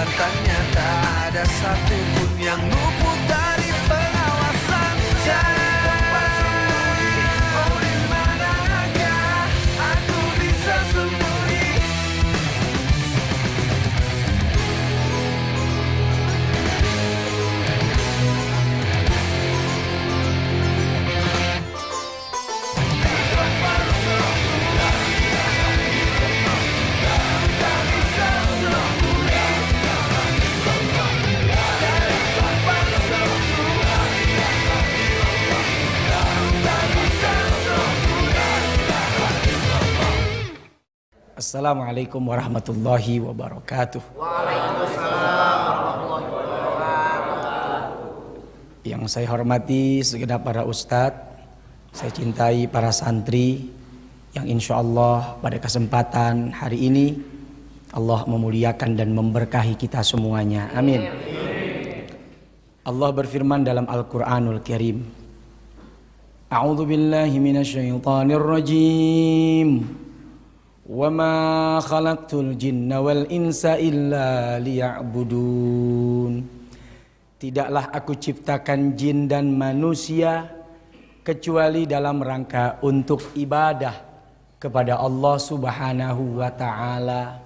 kelihatannya tak ada satupun yang luput dari pengawasan. Jangan sembunyi, oh di manakah aku bisa sembunyi? Assalamualaikum warahmatullahi wabarakatuh. Waalaikumsalam warahmatullahi wabarakatuh. Yang saya hormati segenap para ustadz, saya cintai para santri yang insya Allah pada kesempatan hari ini Allah memuliakan dan memberkahi kita semuanya. Amin. Allah berfirman dalam Al-Quranul Karim, A'udzu billahi minasyaitonir rajim. وَمَا خَلَقْتُ الْجِنَّ وَالْإِنسَ إِلَّا لِيَعْبُدُونَ. Tidaklah aku ciptakan jin dan manusia kecuali dalam rangka untuk ibadah kepada Allah Subhanahu wa ta'ala.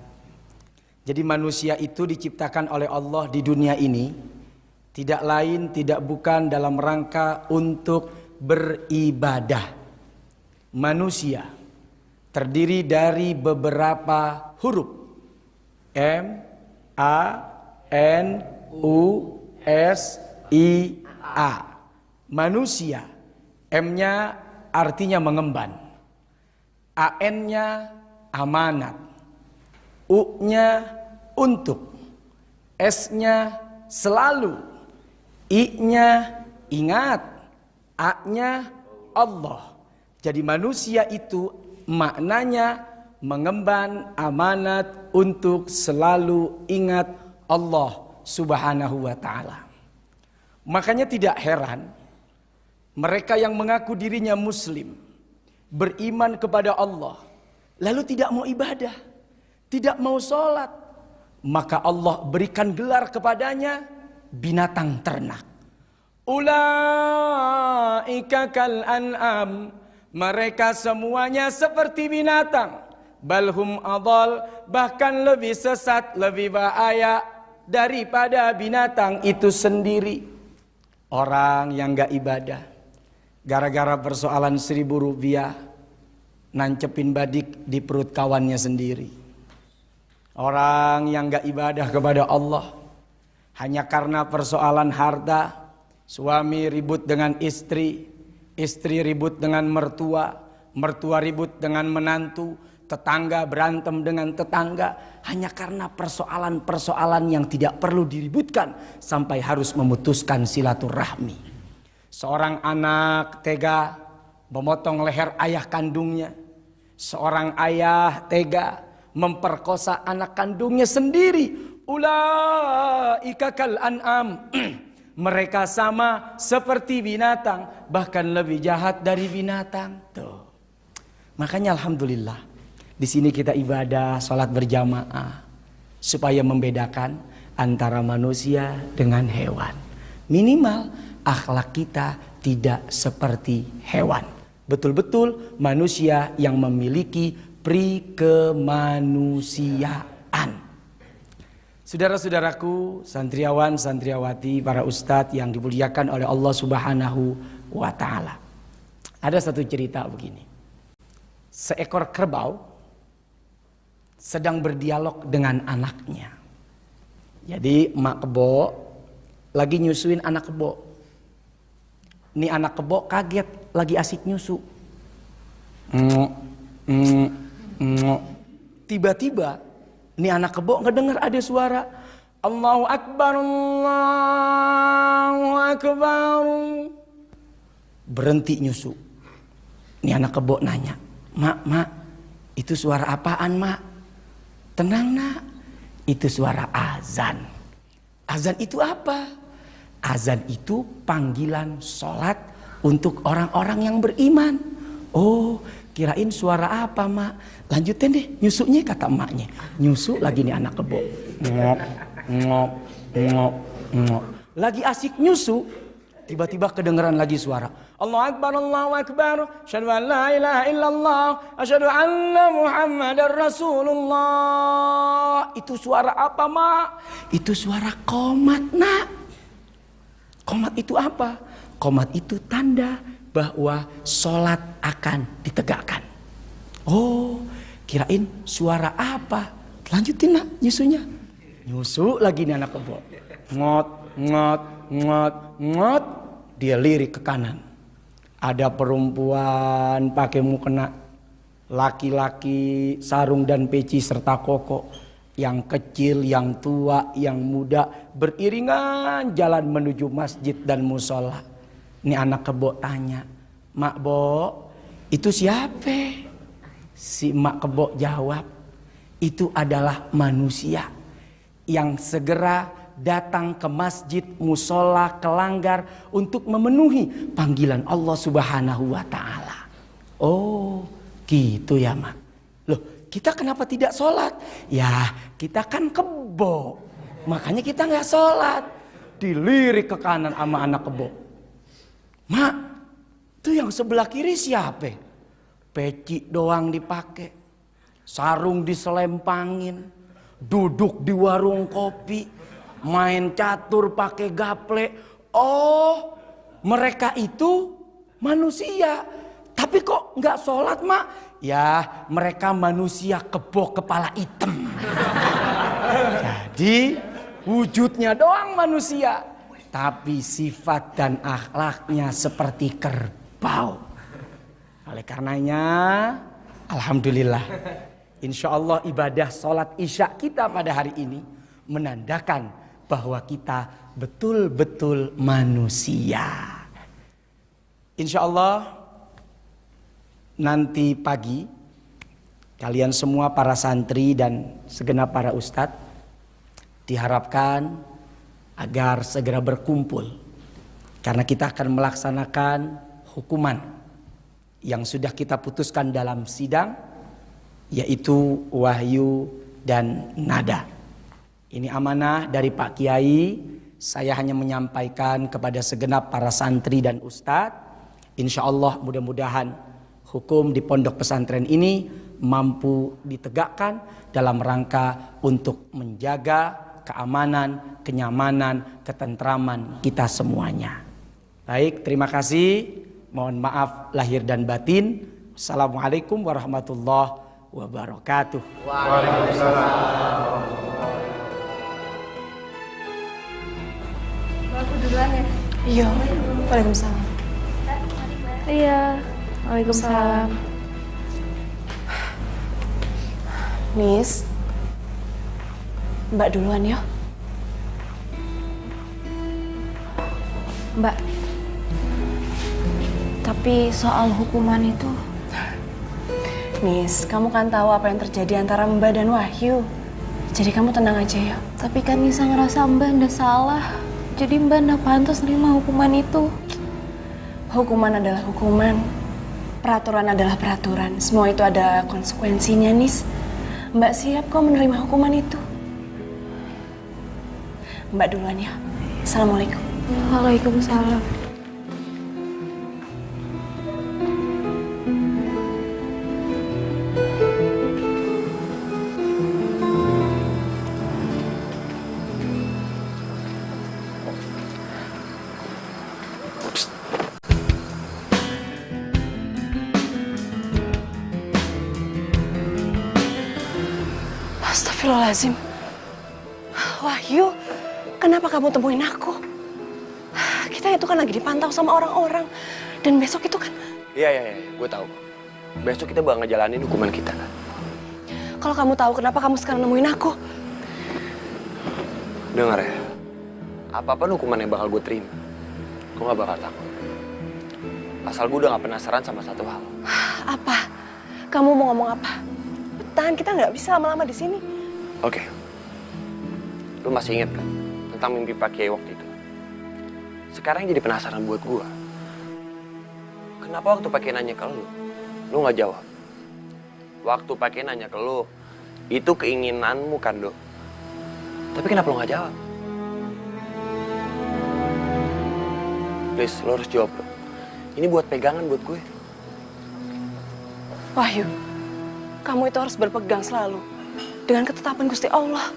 Jadi manusia itu diciptakan oleh Allah di dunia ini tidak lain tidak bukan dalam rangka untuk beribadah. Manusia terdiri dari beberapa huruf M, A, N, U, S, I, A. Manusia. M-nya artinya mengemban. A-N-nya amanat. U-nya untuk. S-nya selalu. I-nya ingat. A-nya Allah. Jadi manusia itu maknanya mengemban amanat untuk selalu ingat Allah Subhanahu wa ta'ala. Makanya tidak heran mereka yang mengaku dirinya muslim, beriman kepada Allah, lalu tidak mau ibadah, tidak mau sholat, maka Allah berikan gelar kepadanya binatang ternak. Ulaika kal an'am, mereka semuanya seperti binatang. Balhum adal, bahkan lebih sesat, lebih bahaya daripada binatang itu sendiri. Orang yang gak ibadah, gara-gara persoalan 1.000 rupiah, nancepin badik di perut kawannya sendiri. Orang yang gak ibadah kepada Allah, hanya karena persoalan harta, suami ribut dengan istri, istri ribut dengan mertua, mertua ribut dengan menantu, tetangga berantem dengan tetangga, hanya karena persoalan-persoalan yang tidak perlu diributkan sampai harus memutuskan silaturahmi. Seorang anak tega memotong leher ayah kandungnya. Seorang ayah tega memperkosa anak kandungnya sendiri. Ulaika kal an'am. Mereka sama seperti binatang, bahkan lebih jahat dari binatang. Tuh. Makanya alhamdulillah, di sini kita ibadah, sholat berjamaah, supaya membedakan antara manusia dengan hewan. Minimal akhlak kita tidak seperti hewan. Betul-betul manusia yang memiliki pri kemanusiaan. Saudara-saudaraku, santriawan, santriawati, para ustadz yang dimuliakan oleh Allah Subhanahu wa ta'ala. Ada satu cerita begini. Seekor kerbau sedang berdialog dengan anaknya. Jadi emak kebo lagi nyusuin anak kebo. Ini anak kebo kaget, lagi asik nyusu. Tiba-tiba ini anak kebo ngedengar ada suara Allahu Akbar, Allahu Akbar. Berhenti nyusu. Ini anak kebo nanya, Mak, itu suara apaan, Mak? Tenang, Nak. Itu suara azan. Azan itu apa? Azan itu panggilan sholat untuk orang-orang yang beriman. Oh, kirain suara apa, Mak? Lanjutin deh nyusunya, kata emaknya. Nyusu lagi nih anak kebo. ngok, ngok, ngok. Lagi asik nyusu, tiba-tiba kedengeran lagi suara. Allahu Akbar, Allahu Akbar. Asyhadu an la ilaha illallah. Asyhadu anna Muhammadar Rasulullah. Itu suara apa, Mak? Itu suara qomat, Nak. Qomat itu apa? Qomat itu tanda bahwa sholat akan ditegakkan. Oh, kirain suara apa? Lanjutin, Nak, nyusunya. Nyusu lagi nih anak kebo. Ngot, ngot, ngot, ngot. Dia lirik ke kanan. Ada perempuan pakai mukena, laki-laki sarung dan peci serta koko, yang kecil, yang tua, yang muda, beriringan jalan menuju masjid dan musola. Ini anak kebo tanya, Mak Bo, itu siapa? Si Mak Kebo jawab, itu adalah manusia yang segera datang ke masjid, musola, kelanggar untuk memenuhi panggilan Allah Subhanahu wa Ta'ala. Oh, gitu ya, Mak. Loh, kita kenapa tidak sholat? Ya, kita kan kebo, makanya kita nggak sholat. Dilirik ke kanan sama anak kebo. Mak, itu yang sebelah kiri siapa? Peci doang dipakai, sarung diselempangin, duduk di warung kopi, main catur pakai gaple. Oh, mereka itu manusia, tapi kok nggak sholat, Mak? Ya, mereka manusia kebo kepala hitam. Jadi wujudnya doang manusia, tapi sifat dan akhlaknya seperti kerbau. Oleh karenanya, alhamdulillah, insya Allah ibadah sholat isya kita pada hari ini menandakan bahwa kita betul-betul manusia. Insya Allah nanti pagi kalian semua para santri dan segenap para ustadz diharapkan agar segera berkumpul, karena kita akan melaksanakan hukuman yang sudah kita putuskan dalam sidang, yaitu wahyu dan nada. Ini amanah dari Pak Kiai. Saya hanya menyampaikan kepada segenap para santri dan ustadz. Insya Allah mudah-mudahan hukum di pondok pesantren ini mampu ditegakkan dalam rangka untuk menjaga keamanan, kenyamanan, ketentraman kita semuanya. Baik, terima kasih. Mohon maaf lahir dan batin. Assalamualaikum warahmatullahi wabarakatuh. Waalaikumsalam. Aku duluan ya? Iya. Waalaikumsalam. Iya. Waalaikumsalam. Nis, Mbak duluan ya. Mbak, tapi soal hukuman itu, Nis, kamu kan tahu apa yang terjadi antara Mbak dan Wahyu. Jadi kamu tenang aja ya. tapi kan Nisa ngerasa Mbak ndak salah. Jadi Mbak ndak pantas nerima hukuman itu. Hukuman adalah hukuman. Peraturan adalah peraturan. Semua itu ada konsekuensinya, Nis. Mbak siap kok menerima hukuman itu. Mbak duluan ya. Assalamualaikum. Waalaikumsalam. Astagfirullahaladzim. Wahyu, kenapa kamu temuin aku? Kita itu kan lagi dipantau sama orang-orang. Dan besok itu kan... Iya, gue tahu. Besok kita bakal ngejalanin hukuman kita. Kalau kamu tahu kenapa kamu sekarang nemuin aku? Dengar ya, apapun hukuman yang bakal gue terima, gue gak bakal takut. Asal gue udah gak penasaran sama satu hal. Apa? Kamu mau ngomong apa? Tahan, kita nggak bisa lama-lama di sini. Oke. Lu masih inget kan tentang mimpi Pak Kiai waktu itu? Sekarang jadi penasaran buat gue. Kenapa waktu Pak Kiai nanya ke lu gak jawab? Waktu Pak Kiai nanya ke lu, itu keinginanmu kan, Dok? Tapi kenapa lo gak jawab? Please, lo harus jawab, bro. Ini buat pegangan buat gue. Wahyu, kamu itu harus berpegang selalu dengan ketetapan Gusti Allah.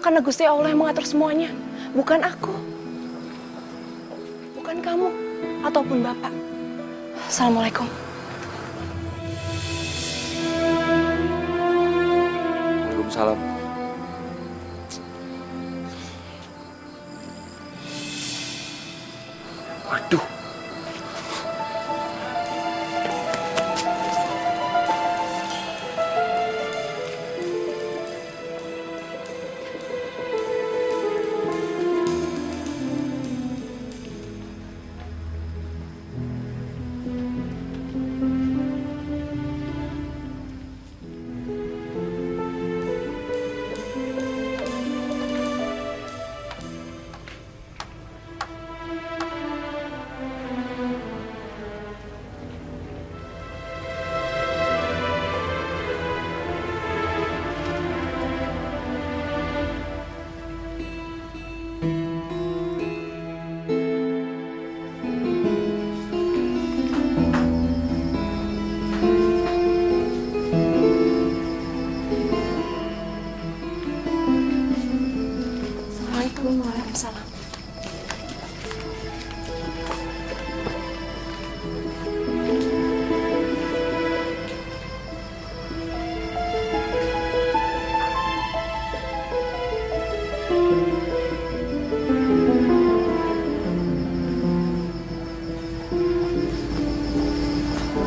Karena Gusti Allah yang mengatur semuanya, bukan aku. Bukan kamu, ataupun Bapak. Assalamualaikum. Waalaikumsalam. Waduh. Waalaikumsalam.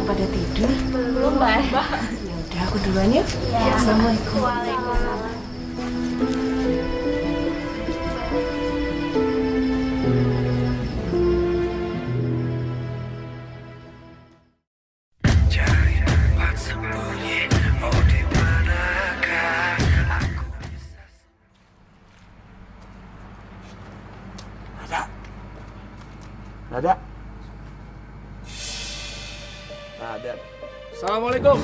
Pada tidur? Belum, Mbak. Ya udah, aku duluan ya. Assalamualaikum. Waalaikumsalam. Cari tempat sembunyi, oh di manakah aku bisa. Nada. Ada. Assalamualaikum.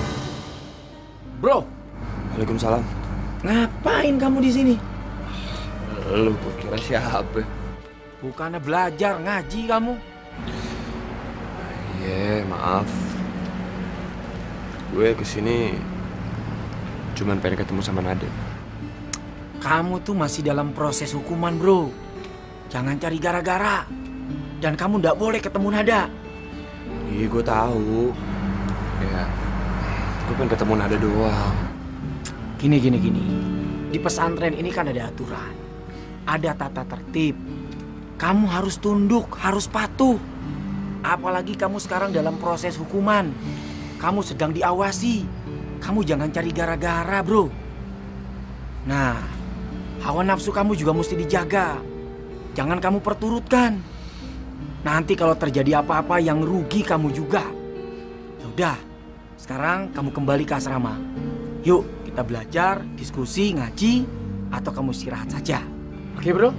Bro, Waalaikumsalam. ngapain kamu di sini? Lu gue kira siapa? Bukannya belajar, ngaji kamu. Iya, maaf. Gue kesini cuman pengen ketemu sama Nada. Kamu tuh masih dalam proses hukuman, bro. Jangan cari gara-gara. Dan kamu ndak boleh ketemu Nada. Iya, gue tahu. Ya, gue pengen ketemu Nada doang. Gini. Di pesantren ini kan ada aturan. Ada tata tertib. Kamu harus tunduk, harus patuh. Apalagi kamu sekarang dalam proses hukuman. Kamu sedang diawasi. Kamu jangan cari gara-gara, bro. Nah, hawa nafsu kamu juga mesti dijaga. Jangan kamu perturutkan. Nanti kalau terjadi apa-apa yang rugi kamu juga. Ya udah, sekarang kamu kembali ke asrama. Yuk, kita belajar, diskusi, ngaji, atau kamu istirahat saja. Oke, bro?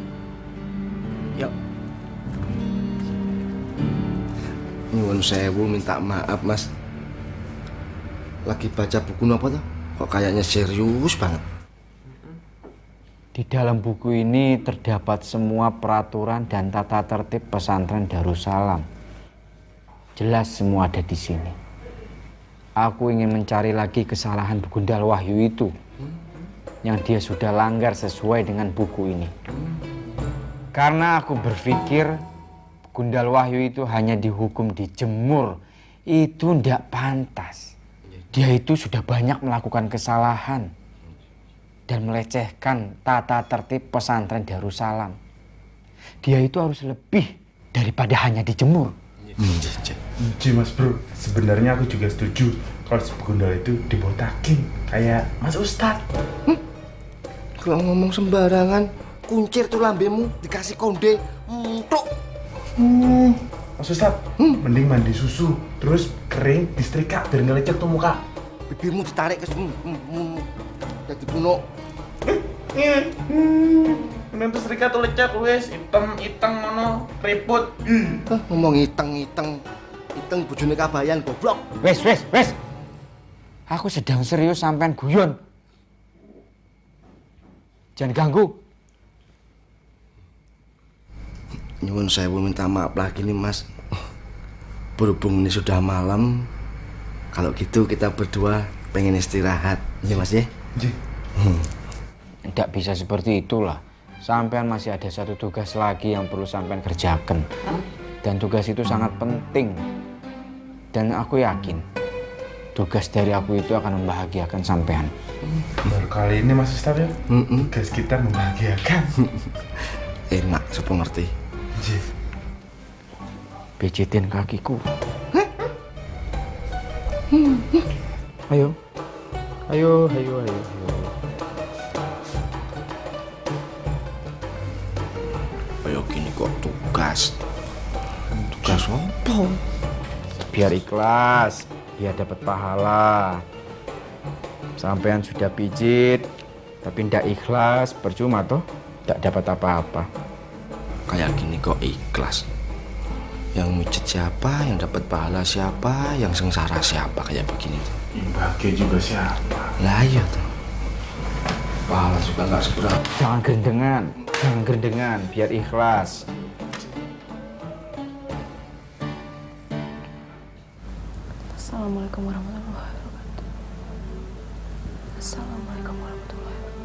Yuk. Nyuwun sewu, minta maaf mas. Lagi baca buku apa tuh? Kok kayaknya serius banget. Di dalam buku ini terdapat semua peraturan dan tata tertib pesantren Darussalam. Jelas semua ada di sini. Aku ingin mencari lagi kesalahan Gundal Wahyu itu yang dia sudah langgar sesuai dengan buku ini. Karena aku berpikir Gundal Wahyu itu hanya dihukum dijemur. Itu tidak pantas. Dia itu sudah banyak melakukan kesalahan dan melecehkan tata tertib pesantren Darussalam. Dia itu harus lebih daripada hanya dijemur. Iya mas bro, sebenarnya aku juga setuju kalau si Gundal itu dibotakin kayak Mas Ustadz. Kalau ngomong sembarangan, kuncir tuh lambemu, dikasih konde, entuk. Mas Ustadz, mending mandi susu, terus kering, disetrika biar nggak lecet tuh muka. Bibirmu ditarik ke jadi kuno. Mending tuh setrika tuh lecet, wes hitam ngono, keriput. Ngomong iteng bojone kabayan goblok. Wes. Aku sedang serius sampean guyon. Jangan ganggu. Nyuwun sewu minta maaf lagi nih Mas. Berhubung ini sudah malam, kalau gitu kita berdua pengen istirahat, ya Mas ya? Tidak bisa seperti itulah. Sampean masih ada satu tugas lagi yang perlu sampean kerjakan. Dan tugas itu sangat penting. Dan aku yakin tugas dari aku itu akan membahagiakan sampean. Baru kali ini Mas Ustaz ya, tugas kita membahagiakan. Enak, siapa ngerti? Pijitin kakiku. Ayo. Ayo. Ayo gini kok tugas. Tugas apa? Biar ikhlas, biar dapat pahala. Sampean sudah pijit, tapi ndak ikhlas, percuma toh, ndak dapat apa-apa. Kayak gini kok ikhlas. Yang mijet siapa, yang dapat pahala siapa, yang sengsara siapa, kayak begini tuh. Yang bahagia juga siapa? Lah iya tuh. Pahala juga nggak seberapa. Jangan gerdengan, biar ikhlas. Assalamualaikum warahmatullahi wabarakatuh. Assalamualaikum warahmatullahi wabarakatuh.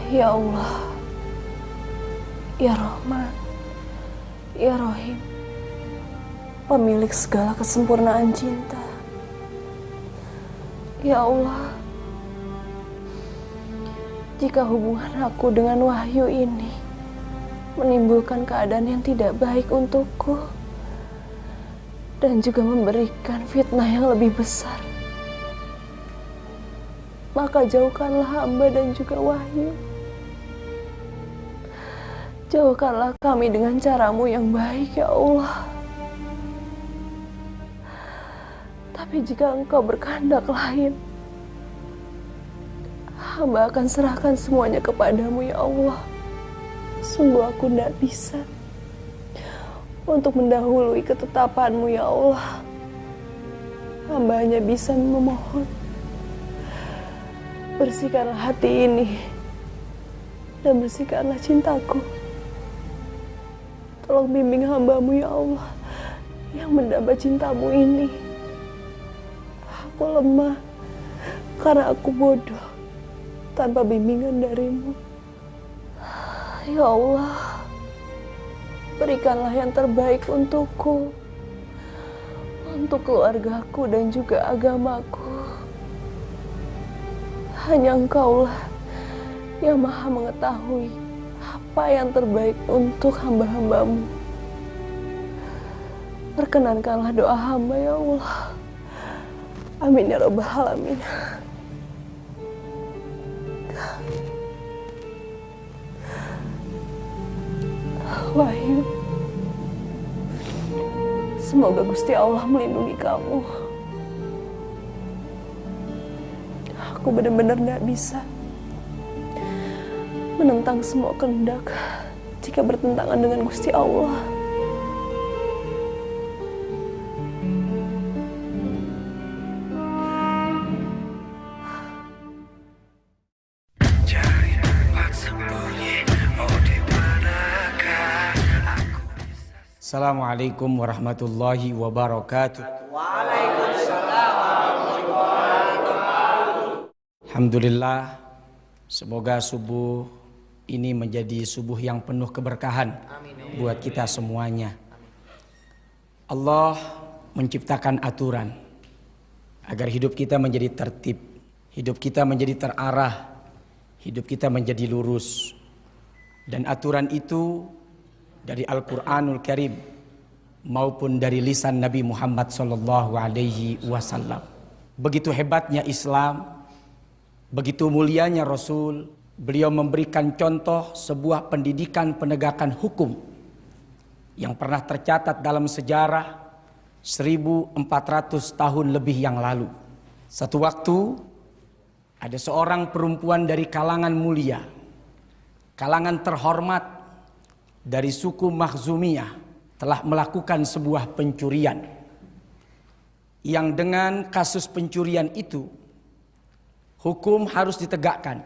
Ya Allah, Ya Rahman, Ya Rahim, pemilik segala kesempurnaan cinta. Ya Allah, jika hubungan aku dengan Wahyu ini menimbulkan keadaan yang tidak baik untukku dan juga memberikan fitnah yang lebih besar, maka jauhkanlah hamba dan juga Wahyu. Jauhkanlah kami dengan caramu yang baik, ya Allah. Tapi jika Engkau berkehendak lain, hamba akan serahkan semuanya kepadamu, ya Allah. Sungguh aku tidak bisa untuk mendahului ketetapanmu, ya Allah. Hamba hanya bisa memohon, bersihkanlah hati ini dan bersihkanlah cintaku. Tolong bimbing hambamu, ya Allah, yang mendamba cintamu ini. Aku lemah karena aku bodoh tanpa bimbingan darimu. Ya Allah, berikanlah yang terbaik untukku, untuk keluargaku dan juga agamaku. Hanya Engkaulah yang Maha mengetahui apa yang terbaik untuk hamba-hambamu. Perkenankanlah doa hamba, ya Allah. Amin ya rabbal alamin. Wahyu, semoga Gusti Allah melindungi kamu. Aku benar-benar tidak bisa menentang semua kehendak jika bertentangan dengan Gusti Allah. Cari tempat sembunyi, oh di manakah aku bisa. Assalamualaikum warahmatullahi wabarakatuh. Alhamdulillah, semoga subuh ini menjadi subuh yang penuh keberkahan buat kita semuanya. Allah menciptakan aturan agar hidup kita menjadi tertib, hidup kita menjadi terarah, hidup kita menjadi lurus. Dan aturan itu dari Al-Quranul Karim maupun dari lisan Nabi Muhammad SAW. Begitu hebatnya Islam, begitu mulianya Rasul. Beliau memberikan contoh sebuah pendidikan penegakan hukum yang pernah tercatat dalam sejarah 1400 tahun lebih yang lalu. Satu waktu ada seorang perempuan dari kalangan mulia, kalangan terhormat dari suku Makhzumiyah, telah melakukan sebuah pencurian. yang dengan kasus pencurian itu hukum harus ditegakkan,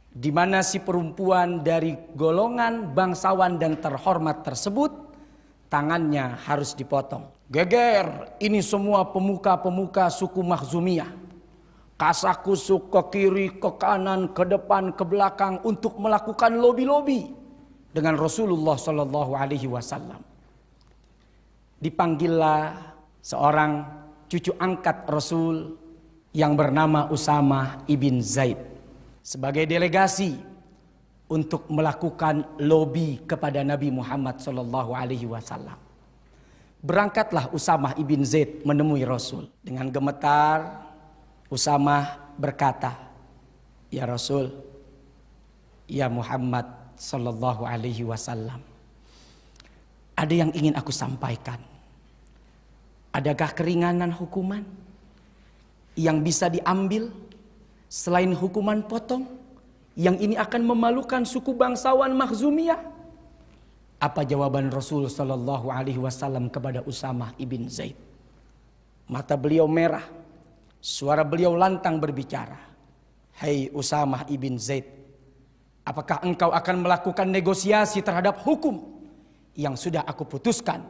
di mana si perempuan dari golongan bangsawan dan terhormat tersebut tangannya harus dipotong. Geger ini semua pemuka-pemuka suku Makhzumiyah, kasakusuk ke kiri, ke kanan, ke depan, ke belakang untuk melakukan lobi-lobi dengan Rasulullah Shallallahu Alaihi Wasallam. Dipanggillah seorang cucu angkat Rasul yang bernama Usamah ibn Zaid sebagai delegasi untuk melakukan lobi kepada Nabi Muhammad Shallallahu Alaihi Wasallam. Berangkatlah Usamah ibn Zaid menemui Rasul. Dengan gemetar Usamah berkata, "Ya Rasul, ya Muhammad Shallallahu Alaihi Wasallam, ada yang ingin aku sampaikan. Adakah keringanan hukuman yang bisa diambil selain hukuman potong yang ini akan memalukan suku bangsawan Makhzumiyah?" Apa jawaban Rasul Shallallahu Alaihi Wasallam kepada Usamah ibn Zaid? Mata beliau merah, suara beliau lantang berbicara, "Hei Usamah ibn Zaid, apakah engkau akan melakukan negosiasi terhadap hukum yang sudah aku putuskan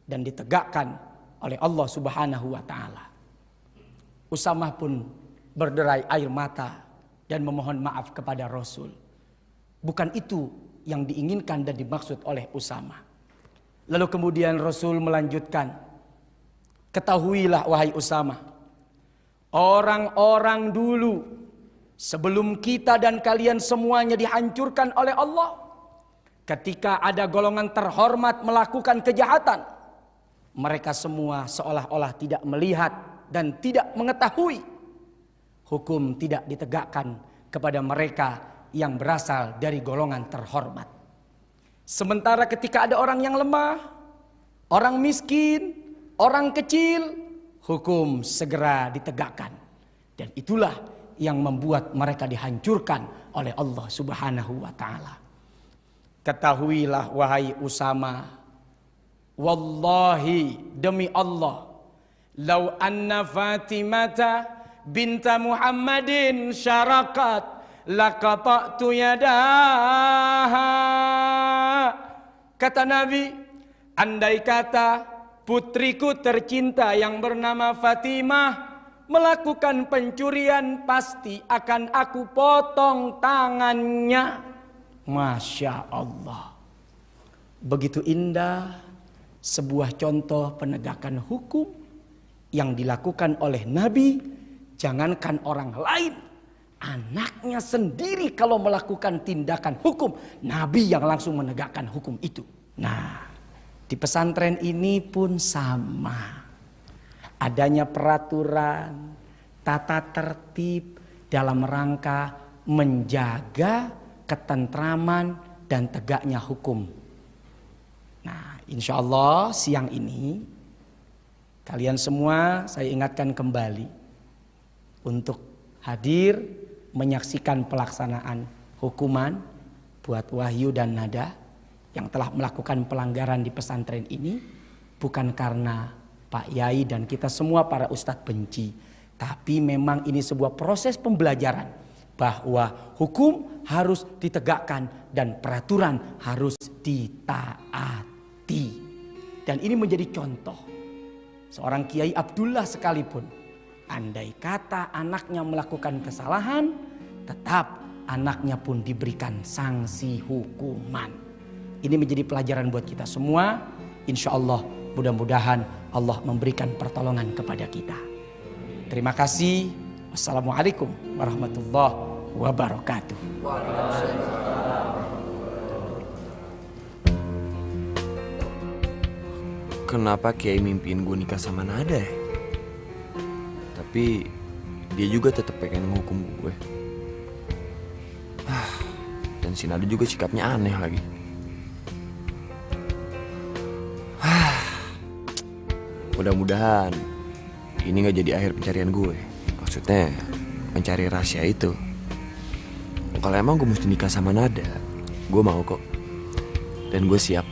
dan ditegakkan oleh Allah Subhanahu wa Ta'ala?" Usamah pun berderai air mata dan memohon maaf kepada Rasul. Bukan itu yang diinginkan dan dimaksud oleh Usamah. Lalu kemudian Rasul melanjutkan, "Ketahuilah wahai Usamah, orang-orang dulu sebelum kita dan kalian semuanya dihancurkan oleh Allah, ketika ada golongan terhormat melakukan kejahatan, mereka semua seolah-olah tidak melihat dan tidak mengetahui. Hukum tidak ditegakkan kepada mereka yang berasal dari golongan terhormat. Sementara ketika ada orang yang lemah, orang miskin, orang kecil, hukum segera ditegakkan. Dan itulah yang membuat mereka dihancurkan oleh Allah Subhanahu wa Ta'ala. Ketahuilah wahai Usamah, wallahi demi Allah, lau anna Fatimata binta Muhammadin syarakat laqata'tu yadaha." Kata Nabi, andai kata putriku tercinta yang bernama Fatimah melakukan pencurian, pasti akan aku potong tangannya. Masya Allah. Begitu indah sebuah contoh penegakan hukum yang dilakukan oleh Nabi. Jangankan orang lain, anaknya sendiri kalau melakukan tindakan hukum, Nabi yang langsung menegakkan hukum itu. Nah, di pesantren ini pun sama. Adanya peraturan, tata tertib dalam rangka menjaga ketentraman dan tegaknya hukum. Nah, insya Allah siang ini kalian semua saya ingatkan kembali untuk hadir menyaksikan pelaksanaan hukuman buat Wahyu dan Nada yang telah melakukan pelanggaran di pesantren ini, bukan karena Pak Yai dan kita semua para ustadz benci, tapi memang ini sebuah proses pembelajaran bahwa hukum harus ditegakkan dan peraturan harus ditaati. Dan ini menjadi contoh. Seorang Kiai Abdullah sekalipun, andai kata anaknya melakukan kesalahan, tetap anaknya pun diberikan sanksi hukuman. Ini menjadi pelajaran buat kita semua. Insya Allah mudah-mudahan Allah memberikan pertolongan kepada kita. Terima kasih. Wassalamualaikum warahmatullahi wabarakatuh. Kenapa Kiai mimpiin gue nikah sama Nada ya? Tapi dia juga tetap pengen menghukum gue. Dan si Nada juga sikapnya aneh lagi. Mudah-mudahan ini gak jadi akhir pencarian gue. Maksudnya mencari rahasia itu. Kalau emang gue mesti nikah sama Nada, gue mau kok. Dan gue siap.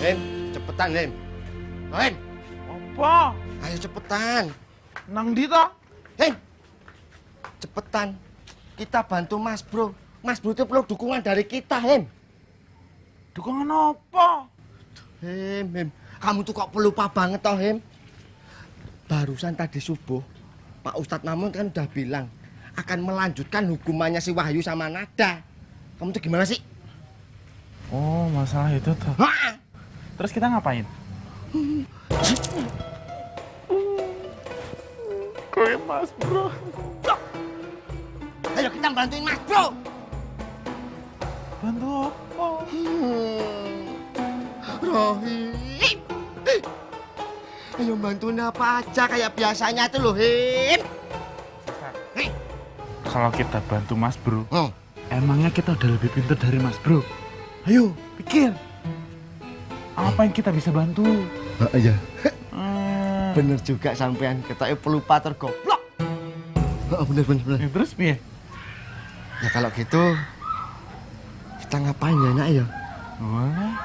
Rin, cepet cepetan, Hem. Hem, Apa? ayo cepetan. Nang di toh? Hem, cepetan. Kita bantu Mas Bro. Mas Bro itu perlu dukungan dari kita, Hem. Dukungan apa? Hem. Kamu tuh kok pelupa banget toh, Hem? Barusan tadi subuh, Pak Ustadz Mamun kan udah bilang akan melanjutkan hukumannya si Wahyu sama Nada. Kamu tuh gimana sih? Oh, masalah itu tuh. Hah? Terus kita ngapain? Kowe Mas Bro. Ayo kita bantuin Mas Bro. Bantu apa? Rohim. Ayo bantuin apa aja kayak biasanya tuh loh, Him. Kalau kita bantu Mas Bro, Oh, emangnya kita udah lebih pintar dari Mas Bro? Ayo, pikir. Apa yang kita bisa bantu? iya. Bener juga sampean, kita pelupa tergoblok. Oh, bener. Ya, terus piye? Ya kalau gitu, kita ngapain ya, Nak ya? Wah.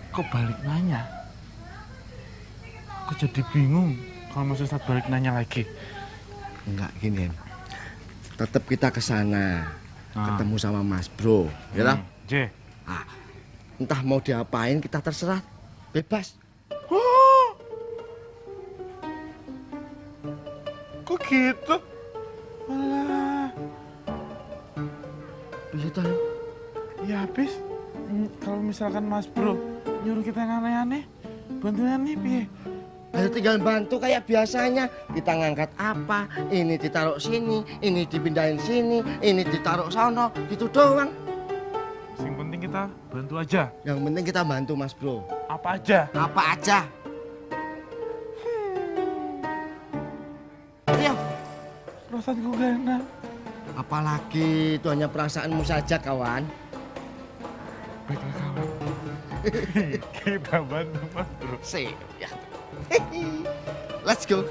Kok balik nanya? Aku jadi bingung kalau Mas Ustadz balik nanya lagi. Enggak gini, Hem. Tetap kita ke sana, Ah. ketemu sama Mas Bro, ya toh? J. Ah, entah mau diapain kita terserah, bebas. Kok gitu? Alah. Bisa toh, Hem? Ya habis. Kalau misalkan Mas Bro nyuruh kita yang aneh-aneh, bantuan nih piye? Ayo tinggal bantu kayak biasanya. Kita ngangkat apa, ini ditaruh sini, ini dipindahin sini, ini ditaruh sana, gitu doang. Yang penting kita bantu aja. Yang penting kita bantu Mas Bro. Apa aja? Apa aja. Ayo. Perasaanku gak enak. Apalagi itu hanya perasaanmu saja, kawan. Baiklah kawan. Kita bantu Mas Bro. Sip, ya. Let's go.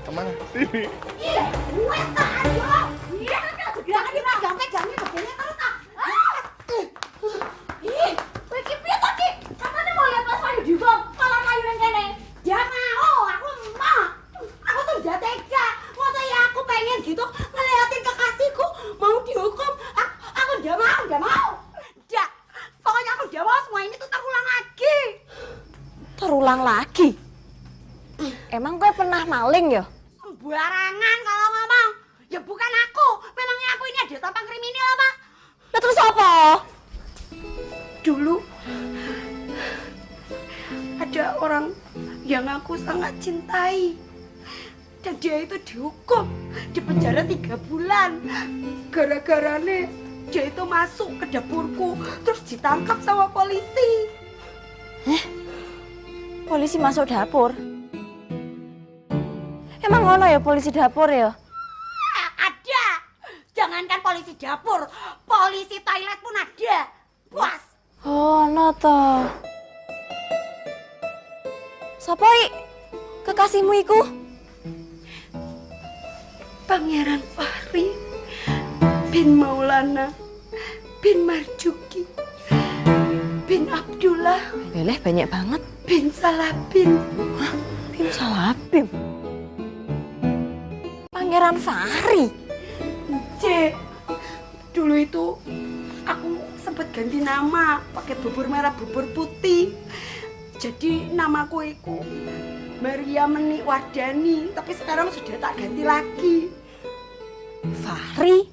Kemana? Sini. Terulang lagi? Emang gue pernah maling ya? Sembarangan kalau ngomong. Ya bukan aku. Memangnya aku ini ada tampang kriminal apa? Lah terus apa? Dulu ada orang yang aku sangat cintai. Dan dia itu dihukum di penjara 3 bulan. Gara-garanya dia itu masuk ke dapurku terus ditangkap sama polisi. Polisi masuk dapur? Emang ngono ya polisi dapur ya? Ada. Jangankan polisi dapur, polisi toilet pun ada. Puas. Oh, no toh. Sapa i? Kekasihmu iku? Pangeran Fahri bin Maulana bin Marjuki bin Abdullah Beleh banyak banget. bin Salabin. Hah? Bin Salabim? Pangeran Fahri? C. Dulu itu aku sempat ganti nama pakai bubur merah bubur putih. Jadi namaku itu Maria Menik Wardani, tapi sekarang sudah tak ganti lagi. Fahri?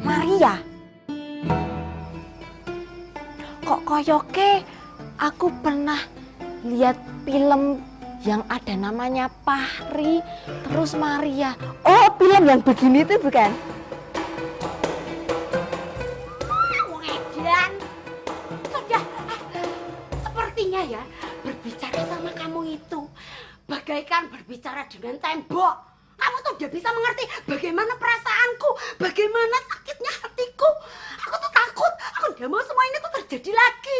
Maria? Kok koyoke aku pernah lihat film yang ada namanya Fahri terus Maria. Oh, film yang begini tuh bukan? Edan, sudah sepertinya ya berbicara sama kamu itu bagaikan berbicara dengan tembok. Kamu tuh udah bisa mengerti bagaimana perasaanku, bagaimana sakitnya hatiku. Aku tuh takut, aku udah mau semua ini tuh terjadi lagi.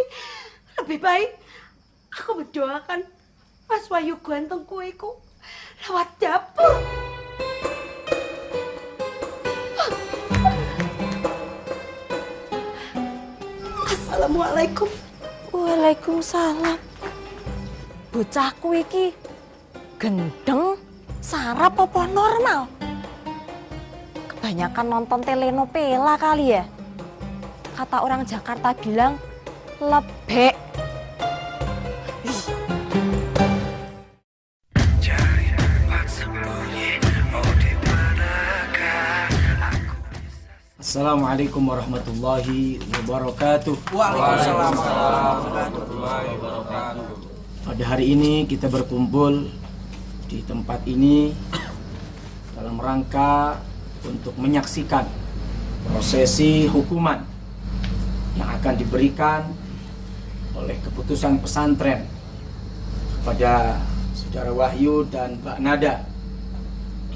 Lebih baik aku mendoakan Mas Wahyu ganteng kueku lewat dapur. Assalamualaikum. Waalaikumsalam. bocahku iki gendeng, sarap apa normal? Kebanyakan nonton telenovela kali ya. Kata orang Jakarta bilang lebek. Cari tempat sembunyi, oh di manakah aku bisa. Assalamualaikum warahmatullahi wabarakatuh. Waalaikumsalam warahmatullahi wabarakatuh. Pada hari ini kita berkumpul di tempat ini dalam rangka untuk menyaksikan prosesi hukuman yang akan diberikan oleh keputusan pesantren kepada Saudara Wahyu dan Mbak Nada.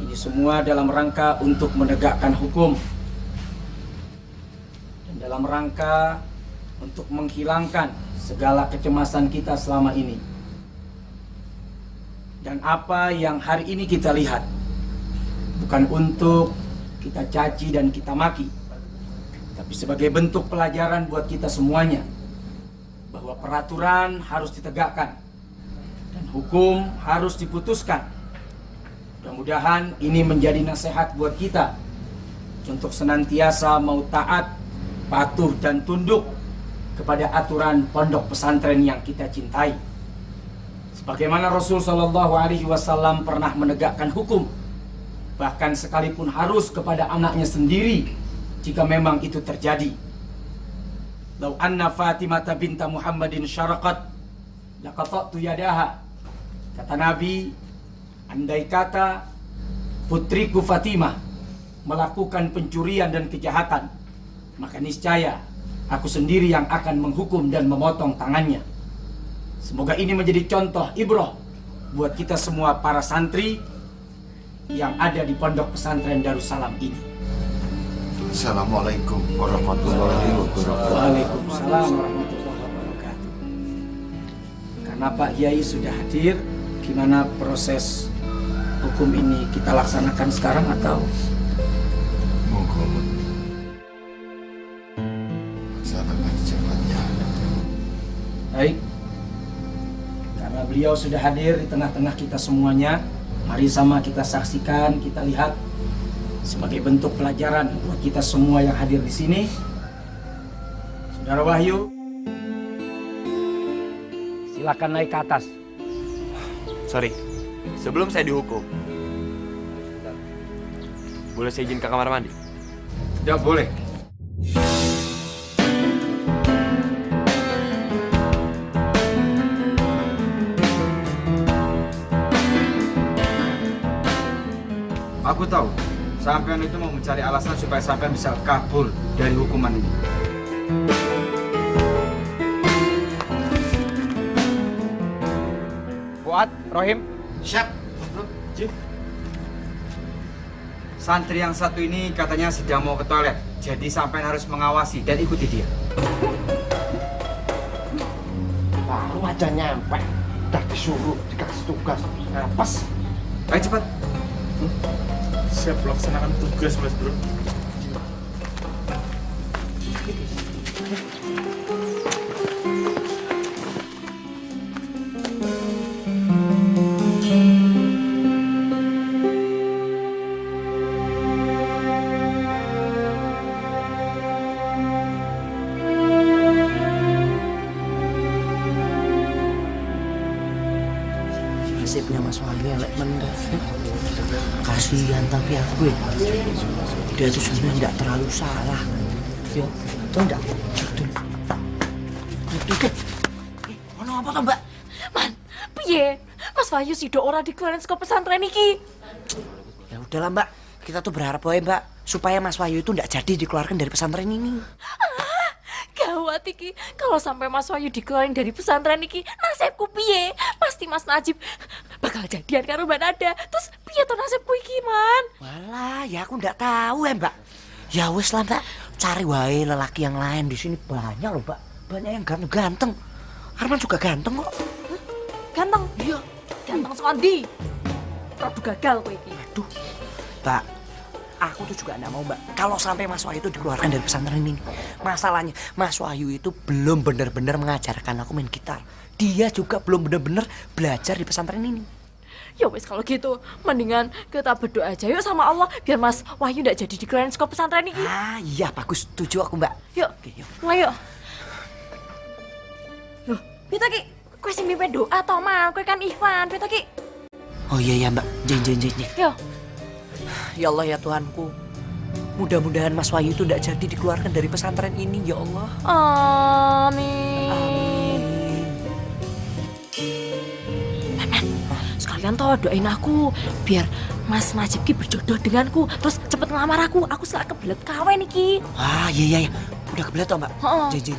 Ini semua dalam rangka untuk menegakkan hukum dan dalam rangka untuk menghilangkan segala kecemasan kita selama ini. Dan apa yang hari ini kita lihat bukan untuk kita caci dan kita maki, tapi sebagai bentuk pelajaran buat kita semuanya bahwa peraturan harus ditegakkan dan hukum harus diputuskan. Mudah-mudahan ini menjadi nasihat buat kita untuk senantiasa mau taat, patuh dan tunduk kepada aturan pondok pesantren yang kita cintai. Sebagaimana Rasul Shallallahu Alaihi Wasallam pernah menegakkan hukum, bahkan sekalipun harus kepada anaknya sendiri jika memang itu terjadi. Lau anna Fatimah binta Muhammadin syaraqat laqata'tu yadaha. Kata Nabi, andai kata putriku Fatimah melakukan pencurian dan kejahatan, maka niscaya aku sendiri yang akan menghukum dan memotong tangannya. Semoga ini menjadi contoh ibrah buat kita semua para santri yang ada di pondok pesantren Darussalam ini. Assalamualaikum warahmatullahi wabarakatuh. Waalaikumsalam warahmatullahi wabarakatuh. Karena Pak Kiai sudah hadir, gimana proses hukum ini kita laksanakan sekarang atau? Monggo. Laksanakan secepatnya. Baik. Karena beliau sudah hadir di tengah-tengah kita semuanya, mari sama kita saksikan, kita lihat sebagai bentuk pelajaran buat kita semua yang hadir di sini. Saudara Wahyu, silakan naik ke atas. Sorry, sebelum saya dihukum, boleh saya izin ke kamar mandi? Ya boleh. Aku tahu, sampean itu mau mencari alasan supaya sampean bisa kabur dari hukuman ini. Fuad, Rohim. Siap. Santri yang satu ini katanya sedang mau ke toilet, jadi sampean harus mengawasi dan ikuti dia. Baru aja nyampe, udah disuruh dikasih tugas. Apes. Ayo cepat. Siap melaksanakan tugas, Mas Bro. Nasibnya Mas Wahyu elek mendah. Kasihan tapi aku dia itu sebenarnya tidak terlalu salah. Yo, tau enggak? Dikit. Ono apa toh, Mbak? Man, piye? Mas Wahyu sido ora dikeluarin saka pesantren iki. Ya udahlah, Mbak. Kita tuh berharap wae, Mbak, supaya Mas Wahyu itu tidak jadi dikeluarkan dari pesantren ini. Gawat iki, kalau sampai Mas Wahyu dikeluarin dari pesantren iki, nasibku piye? Pasti Mas Najib bakal jadian karo Mbak Nada. Terus piye to nasibku iki, Man? Walah, ya aku ndak tahu ya, Mbak. Ya wis lah, Mbak. Cari wae lelaki yang lain di sini banyak loh, Mbak. Banyak yang ganteng-ganteng. Arman juga ganteng kok. Ganteng? Iya. Ganteng sekondi. Produk gagal kowe iki. Aduh, Mbak. Aku tuh juga nggak mau Mbak. Kalau sampai Mas Wahyu itu dikeluarkan dari pesantren ini. Masalahnya Mas Wahyu itu belum benar-benar mengajarkan aku main gitar. Dia juga belum benar-benar belajar di pesantren ini. Ya wes kalau gitu, mendingan kita berdoa aja yuk sama Allah biar Mas Wahyu nggak jadi dikeluarin sekolah pesantren ini. Ah iya bagus, setuju aku Mbak. Yuk, Oke, yuk. mulai yuk. Loh, Pita Ki, kue sing mimpi doa toh mal, kue kan Ikhwan, Pita Ki. Oh iya Mbak, jen. Yuk. Ya Allah ya Tuhanku, mudah-mudahan Mas Wahyu itu tidak jadi dikeluarkan dari pesantren ini ya Allah. Amin. Sekalian toh doain aku biar Mas Najib Ki berjodoh denganku, terus cepet ngelamar aku suka kebelet kawin iki. Wah iya, udah kebelet toh Mbak. Heeh. Jen.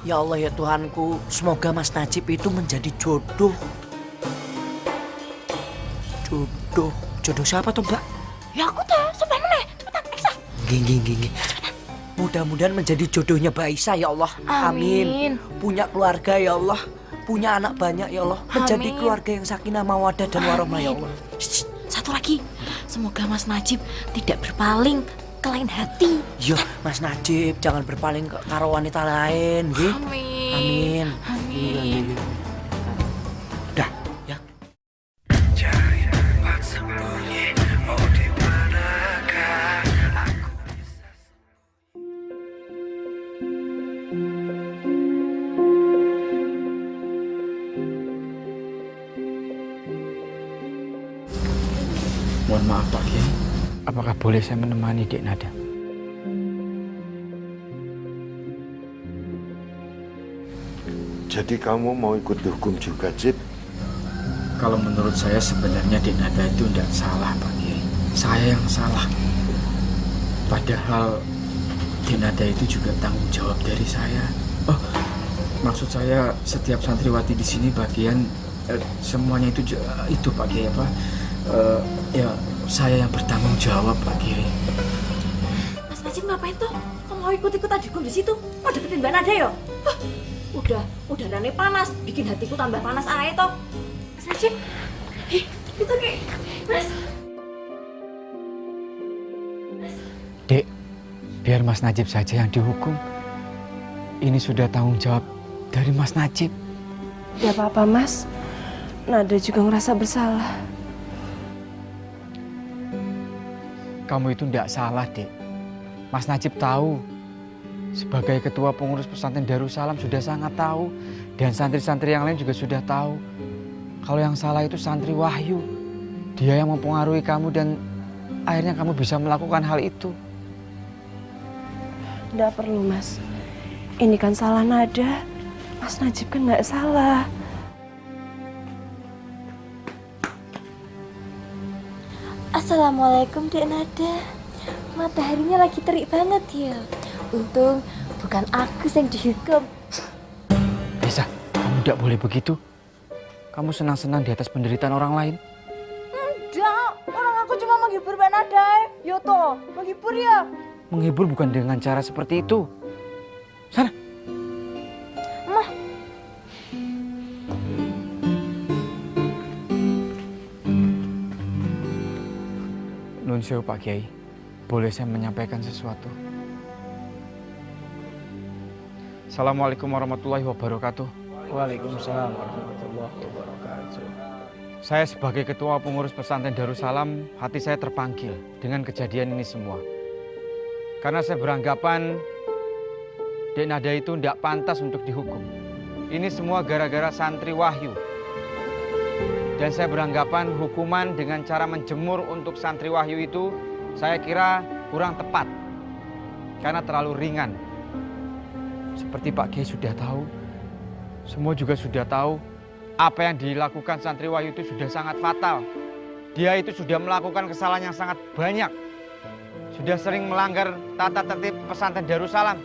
Ya Allah ya Tuhanku, semoga Mas Najib itu menjadi jodoh. Jodoh siapa tuh Mbak? Ya aku tuh, sampai meneh, cepetan Aisyah. Gini. Mudah-mudahan menjadi jodohnya Mbak Aisyah ya Allah. Amin. Punya keluarga ya Allah. Punya anak banyak ya Allah. Menjadi Amin. keluarga yang sakinah mawaddah dan warahmah ya Allah. Shh, satu lagi, semoga Mas Najib tidak berpaling ke lain hati. Yo, Mas Najib jangan berpaling ke karo wanita lain, nggih. Amin. Iya. Dah, ya. Cari tempat sembunyi. Oh di manakah aku bisa Mohon maaf Pak Kiai, apakah boleh saya menemani Dek Nada? Jadi kamu mau ikut hukum juga, Cip? Kalau menurut saya sebenarnya Dek Nada itu tidak salah Pak Kiai. Saya yang salah. Padahal Dek Nada itu juga tanggung jawab dari saya. Oh, maksud saya setiap santriwati di sini bagian semuanya itu Pak Kiai apa? Ya saya yang bertanggung jawab Pak Kiai. Mas Najib ngapain tuh? Kok mau ikut-ikut adikku di situ? Mau deketin Mbak Nada ya? Udah rane panas, bikin hatiku tambah panas aja toh. Mas Najib, itu Ki, Mas. Dek, biar Mas Najib saja yang dihukum. Ini sudah tanggung jawab dari Mas Najib. Ya apa-apa Mas, Nada juga ngerasa bersalah. Kamu itu tidak salah, Dek. Mas Najib tahu. Sebagai ketua pengurus pesantren Darussalam sudah sangat tahu. Dan santri-santri yang lain juga sudah tahu. Kalau yang salah itu santri Wahyu. Dia yang mempengaruhi kamu dan akhirnya kamu bisa melakukan hal itu. Nggak perlu Mas, ini kan salah Nada. Mas Najib kan nggak salah. Assalamualaikum Dek Nada. Mataharinya lagi terik banget ya. Untung bukan aku yang dihukum. Bisa, kamu tidak boleh begitu. Kamu senang-senang di atas penderitaan orang lain. Enggak, orang aku cuma menghibur Mbak Nada. Yo toh, menghibur ya. Menghibur bukan dengan cara seperti itu. Sana. Mah. Nun sewu Pak Kiai, boleh saya menyampaikan sesuatu? Assalamualaikum warahmatullahi wabarakatuh. Waalaikumsalam warahmatullahi wabarakatuh. Saya sebagai ketua pengurus pesantren Darussalam, hati saya terpanggil dengan kejadian ini semua. Karena saya beranggapan Dek Nada itu tidak pantas untuk dihukum. Ini semua gara-gara santri Wahyu. Dan saya beranggapan hukuman dengan cara menjemur untuk santri Wahyu itu saya kira kurang tepat. Karena terlalu ringan. Seperti Pak Kiai sudah tahu, semua juga sudah tahu, apa yang dilakukan santri Wahyu itu sudah sangat fatal. Dia itu sudah melakukan kesalahan yang sangat banyak. Sudah sering melanggar tata tertib pesantren Darussalam.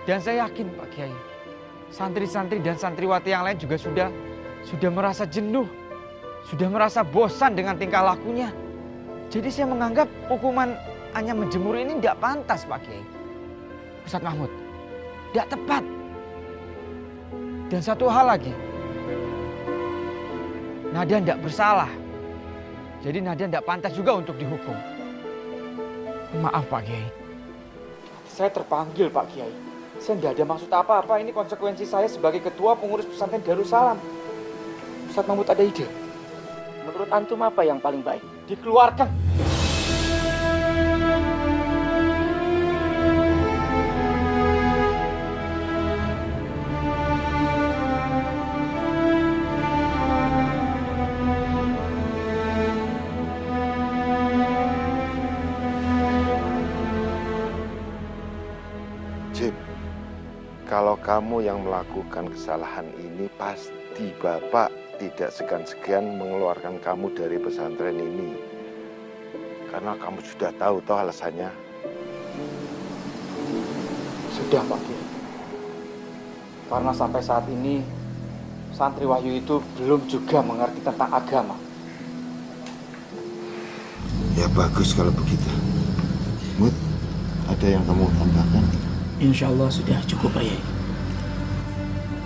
Dan saya yakin Pak Kiai, santri-santri dan santriwati yang lain juga sudah merasa jenuh, sudah merasa bosan dengan tingkah lakunya. Jadi saya menganggap hukuman hanya menjemur ini tidak pantas Pak Kiai. Ustadz Mahmud, tidak tepat. Dan satu hal lagi, Nadia tidak bersalah. Jadi Nadia tidak pantas juga untuk dihukum. Maaf Pak Kiai. Saya terpanggil Pak Kiai. Saya nggak ada maksud apa-apa. Ini konsekuensi saya sebagai ketua pengurus pesantren Darussalam. Ustadz Mahmud ada ide. Menurut antum apa yang paling baik? Dikeluarkan. Jib, kalau kamu yang melakukan kesalahan ini, pasti Bapak tidak segan-segan mengeluarkan kamu dari pesantren ini. Karena kamu sudah tahu toh alasannya. Sudah Pak Kiai. Karena sampai saat ini santri Wahyu itu belum juga mengerti tentang agama. Ya bagus kalau begitu. Mut, ada yang kamu tambahkan? Insya Allah sudah cukup Pak Yai.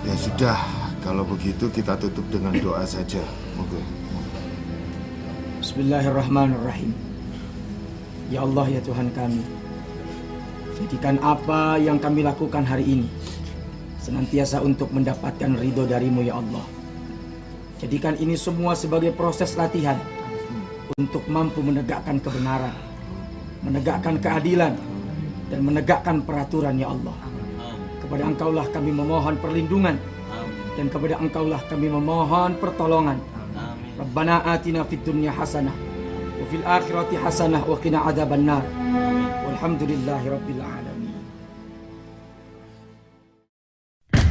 Ya sudah, kalau begitu kita tutup dengan doa saja. Oke. Bismillahirrahmanirrahim. Ya Allah ya Tuhan kami, jadikan apa yang kami lakukan hari ini senantiasa untuk mendapatkan ridho darimu ya Allah. Jadikan ini semua sebagai proses latihan untuk mampu menegakkan kebenaran, menegakkan keadilan, dan menegakkan peraturan ya Allah. Kepada Engkaulah kami memohon perlindungan, dan kepada Engkaulah kami memohon pertolongan. Rabbana atina fid dunya hasanah wa fil akhirati hasanah wa qina adzabannar. Walhamdulillahi rabbil alamin.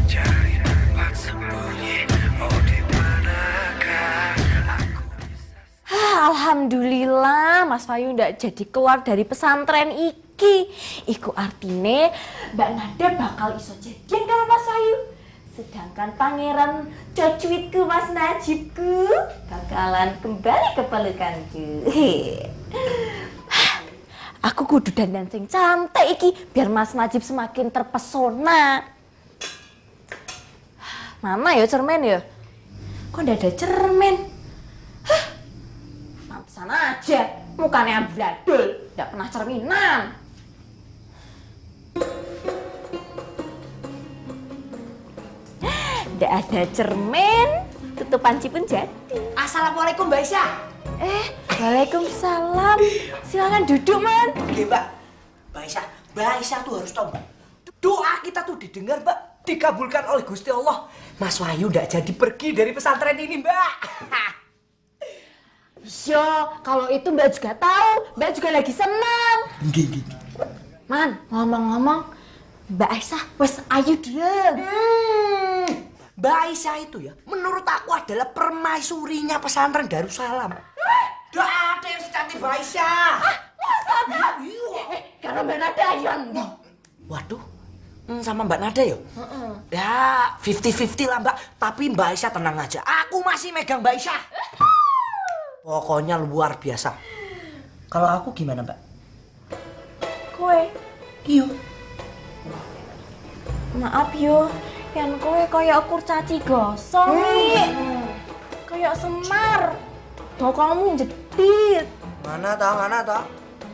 Cari tempat sembunyi, oh di manakah aku bisa. Alhamdulillah Mas Wahyu ndak jadi keluar dari pesantren iki. Iku artine Mbak Nada bakal iso jadian karo Mas Wahyu. Sedangkan pangeran cocuitku Mas Najibku bakalan kembali ke pelukanku. Aku kudu dandan sing cantik iki biar Mas Najib semakin terpesona. Mana ya cermin ya? Kok ndak ada cermin? Pantesan aja mukanya ambladul, ndak pernah cerminan. Ndak ada cermin, tutup panci pun jadi. Assalamualaikum Mbak Isya. Waalaikumsalam. Silakan duduk, Man. Oke, Mbak. Mbak Isya tuh harus tahu, Mbak. Doa kita tuh didengar, Mbak. Dikabulkan oleh Gusti Allah. Mas Wahyu ndak jadi pergi dari pesantren ini, Mbak. Yo, kalau itu Mbak juga tahu. Mbak juga lagi senang. Nggih. Man, ngomong-ngomong, Mbak Aisyah wes ayu dia. Mbak Aisyah itu ya, menurut aku adalah permaisurinya pesantren Darussalam. Nggak ada yang secantik Mbak Aisyah. Masa tak? Karena Mbak Nada ayon. Waduh, sama Mbak Nada ya? Ya, 50-50 lah Mbak. Tapi Mbak Aisyah tenang aja, aku masih megang Mbak Aisyah. Pokoknya luar biasa. Kalau aku gimana Mbak? Kowe? Iyo. Maaf yo, yang kowe kayak kurcaci gosong nih. Kayak Semar. Bokongmu jedit. Mana tau?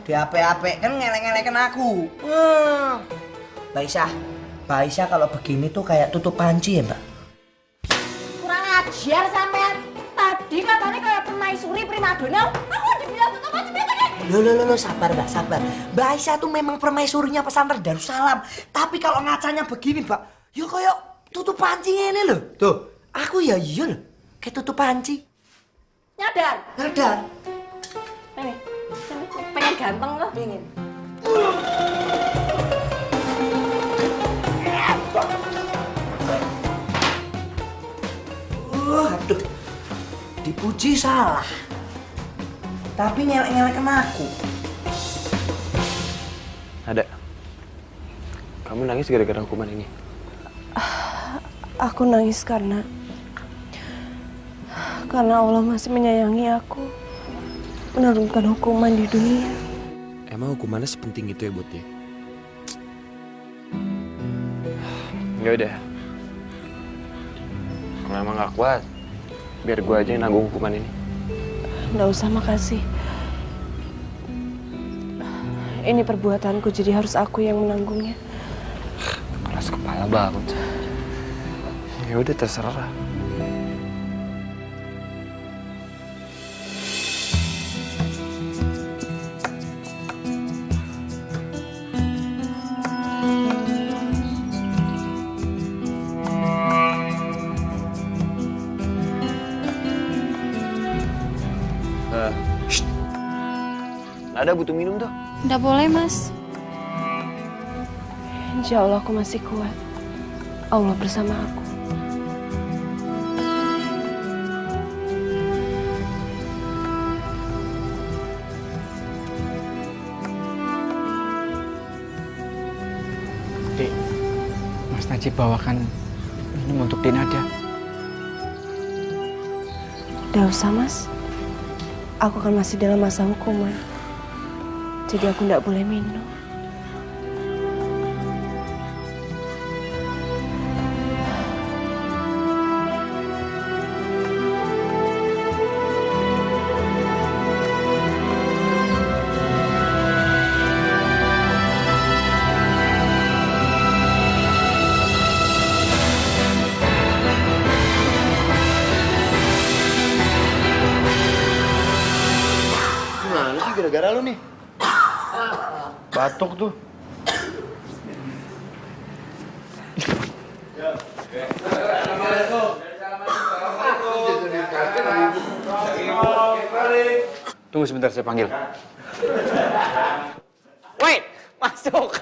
Di HP kan ngelek-ngelekan aku. Mbak Aisyah kalau begini tuh kayak tutup panci ya Mbak? Kurang ajar sampean. Tadi katanya kayak permaisuri primadona. Aku dibilang tutup panci betul kan? Loh, sabar Mbak, sabar. Mbak Aisyah tuh memang permaisurinya pesantren Darussalam. Tapi kalau ngacanya begini Mbak, ya kayak tutup panci ini loh. Tuh, aku ya iya loh, kayak tutup panci. Nyadar? Pengen ganteng loh. Pengen. Aduh, dipuji salah. Tapi ngelek-ngelekan aku. Ada. Kamu nangis gara-gara hukuman ini? Aku nangis karena Allah masih menyayangi aku, menurunkan hukuman di dunia. Emang hukumannya sepenting itu ya buat dia? Ya udah. Kalau emang gak kuat, biar gue aja yang nanggung hukuman ini. Nggak usah, makasih. Ini perbuatanku, jadi harus aku yang menanggungnya. Keras kepala banget. Ya udah terserah. Ada butuh minum tuh. Nggak boleh, Mas. Insya Allah aku masih kuat. Allah bersama aku. Dik, Mas Najib bawakan minum untuk Dinada. Udah usah, Mas. Aku kan masih dalam masa hukuman. Jadi aku nggak boleh minum. Gimana sih gara-gara lu nih? Batuk tuh. Tunggu sebentar, saya panggil. Wait, masuk.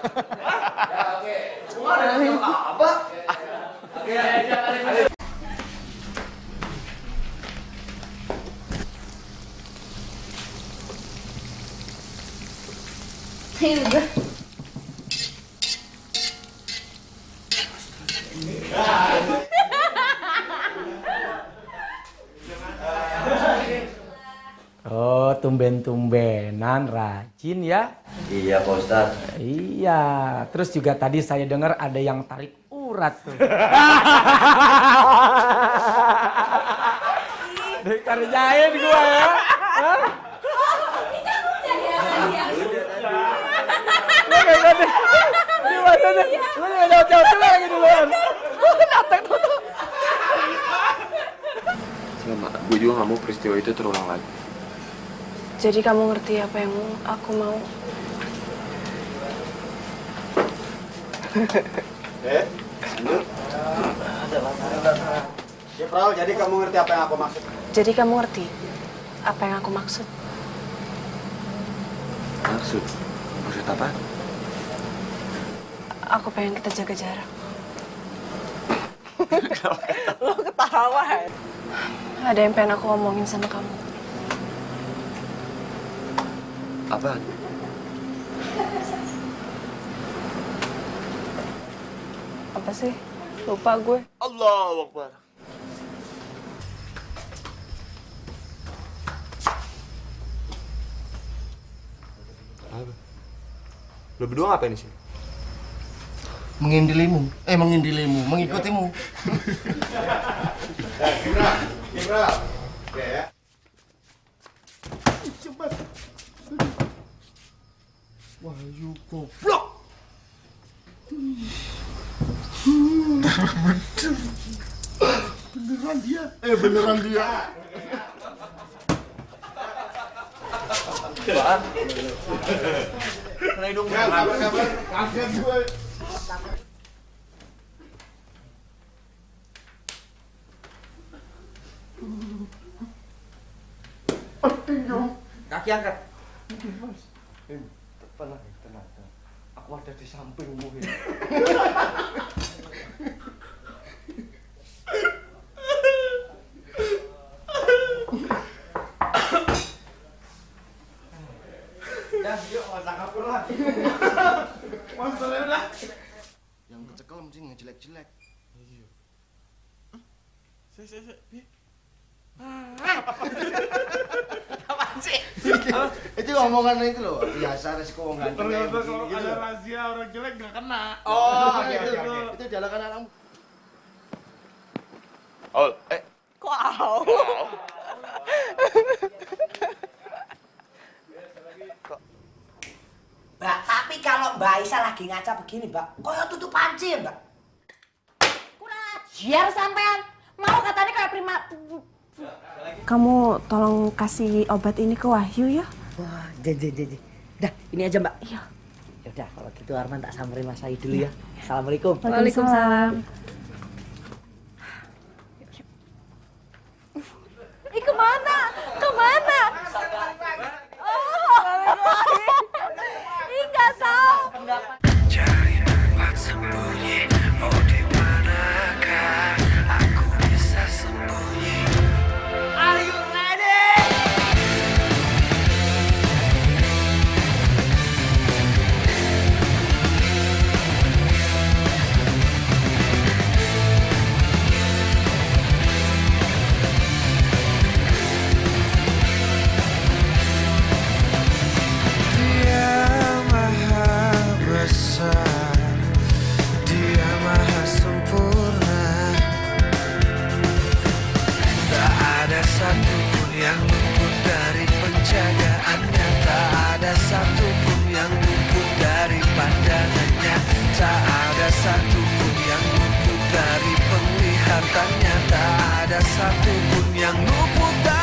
Oh, tumben-tumbenan rajin ya. Iya, Pak Ustadz. Iya, terus juga tadi saya dengar ada yang tarik urat tuh. Dikerjain gua ya. Hah? Sama, gue juga gak mau peristiwa itu terulang lagi. Jadi kamu ngerti apa yang aku mau? Ya, Pral, jadi kamu ngerti apa yang aku maksud? Jadi kamu ngerti apa yang aku maksud? Maksud? Maksud apa? Aku pengen kita jaga jarak. Lo ketawa. Ada yang pengen aku omongin sama kamu. Apa? Apa sih? Lupa gue. Allahu Akbar. Apa? Lo berdua ngapain di sini? Mengindilimu, mengikutimu. Gibra. Oke ya. Cepat. Wahyu goblok. Beneran dia. Beneran dia. Apaan? Mulai dong. Kabar. Kaget gue. Kaki angkat. Mas. Tenang. Aku ada di sampingmu. Ya, yuk, masak kapur lah. Monsternya udah. Yang kecekel mesti ngejelek-jelek. Iya. Sik. Apaan sih? Itu omongan itu loh, biasa resiko wong ganteng. Ternyata kalau ada rahasia orang jelek gak kena. Oh, itu jalakan anakmu. Oh, Kok au? Mbak, Mbak Aisyah lagi ngaca begini, Mbak. Kok tutup panci, Mbak? Kurang ajar sampean. Mau katanya kayak prima. Kamu tolong kasih obat ini ke Wahyu ya. Wah, janji. Dah, ini aja, Mbak. Iya. Ya udah, kalau gitu Arman tak samperin Mas Ayu dulu ya. Assalamualaikum. Waalaikumsalam. Kemana? Kemana? Enggak tahu. Cari tempat sembunyi, oh di manakah aku bisa sembunyi? Are you ready? Dia maha besar, dia maha sempurna. Tak ada satupun yang luput dari penjagaannya, tak ada satupun yang luput dari pandangannya, tak ada satupun yang luput dari penglihatannya, tak ada satupun yang luput dari